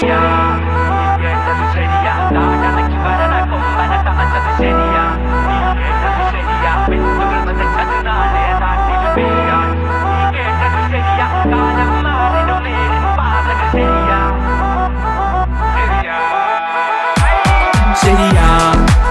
ശരിയാ, നീ കേട്ടത് ശരിയാ, താഴടക്കി വരണ കൊമ്പനെ തളച്ചത് ശരിയാ, നീ കേട്ടത് ശരിയാ, വിത്തുകൾ വിതച്ചത് നാളെ നാട്ടിൽ പെയ്യാൻ. നീ കേട്ടത് ശരിയാ, കാലം മാറിടും നേരിൻ പാതകൾ ശരിയാ, ശരിയാ,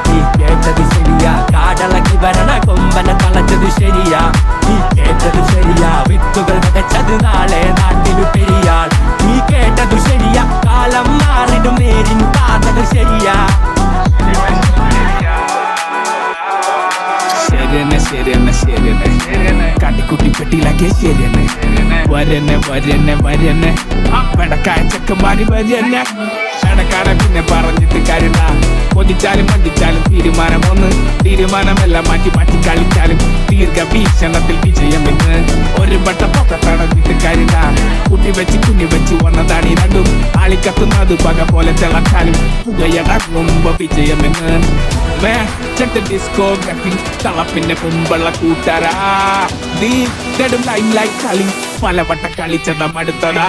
നീ കേട്ടത് ശരിയാ, കാടളക്കി വരണ കൊമ്പനെ തളച്ചത് ശരിയാ, നീ കേട്ടത് ശരിയാ, വിത്തുകൾ വിതച്ചത് നാളെ നാട്ടിൽ പെയ്യാൻ. നീ കേട്ടത് ശരിയാ, കാലം മാറിടും നേരിൻ പാതകൾ ശരിയാ. ശരിയെന്നെ ശരിയെന്നെ ശരിയെന്നെ കാട്ടിക്കുട്ടി പെട്ടിയിലാക്കിയ ശരിയെന്നെ വരന്നെ വരന്നെ വരന്നെ പെടക്കായ ചെക്കന്മാരി വരന്നെ പെടക്കാടെ പിന്നെ പറഞ്ഞിട്ട് കാര്യണ്ട. കൊതിച്ചാലും മണ്ടിച്ചാലും തീരുമാനമെല്ലാം മാറ്റി മാറ്റി കളിച്ചാലും ദീർഘവീക്ഷണത്തിൽ വിജയമെന്ന് ഒരു വട്ട പൊക്കത്തടഞ്ഞിട്ട് കാര്യണ്ട. കുട്ടി വെച്ച് കുഞ്ഞി വെച്ച് വന്നതാണ് ഈ രണ്ടും ആളിക്കത്തുന്നത് പക പോലെ തിളച്ചാലും പുകയടങ്ങുമ്പോ വിജയമെന്ന്. ഡിസ്കോഗ്രഫി തളപ്പിന്റെ മുമ്പുള്ള കൂട്ടരാ നീ കെടും ലൈം ലൈറ്റ് കളി പലവട്ട കളിച്ചത മടുത്തതാ.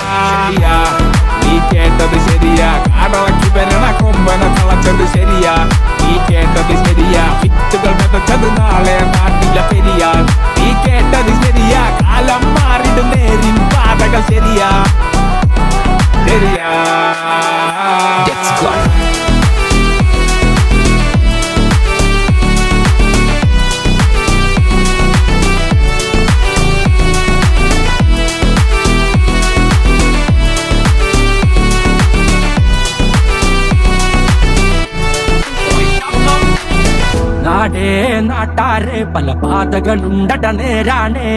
നീ കേട്ടത് ശരിയാ, കാടളക്കി വരണ കൊമ്പനെ തളച്ചത് ശരിയാ, നീ കേട്ടത് ശരിയാ, വിത്തുകൾ വിതച്ചത് നാളെ നാട്ടിലെ പെരിയാ. നീ കേട്ടത് ശരിയാ, കാലം മാറിടും നേരിൻ പാതകൾ ശരിയാ, ശരിയാ. നാടേ നാട്ടാരെ പല പാതകളുണ്ടട നേരാണേ,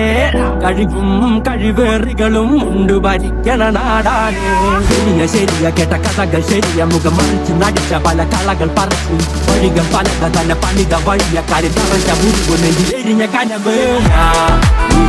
കഴിവും കഴിവേറികളും ഉണ്ട് ഭരിക്കണ നാടാണേ. ശരിയ കേട്ട കഥകൾ ശരിയ, മുഖം മറിച്ച് നടിച്ച പല കളകൾ പറച്ചു വഴികൾ പലക തന്നെ പണിത വഴിയ കാര്യം നിറഞ്ഞ മുറിവ് നെഞ്ചിലെരിഞ്ഞ കനവ്. നീ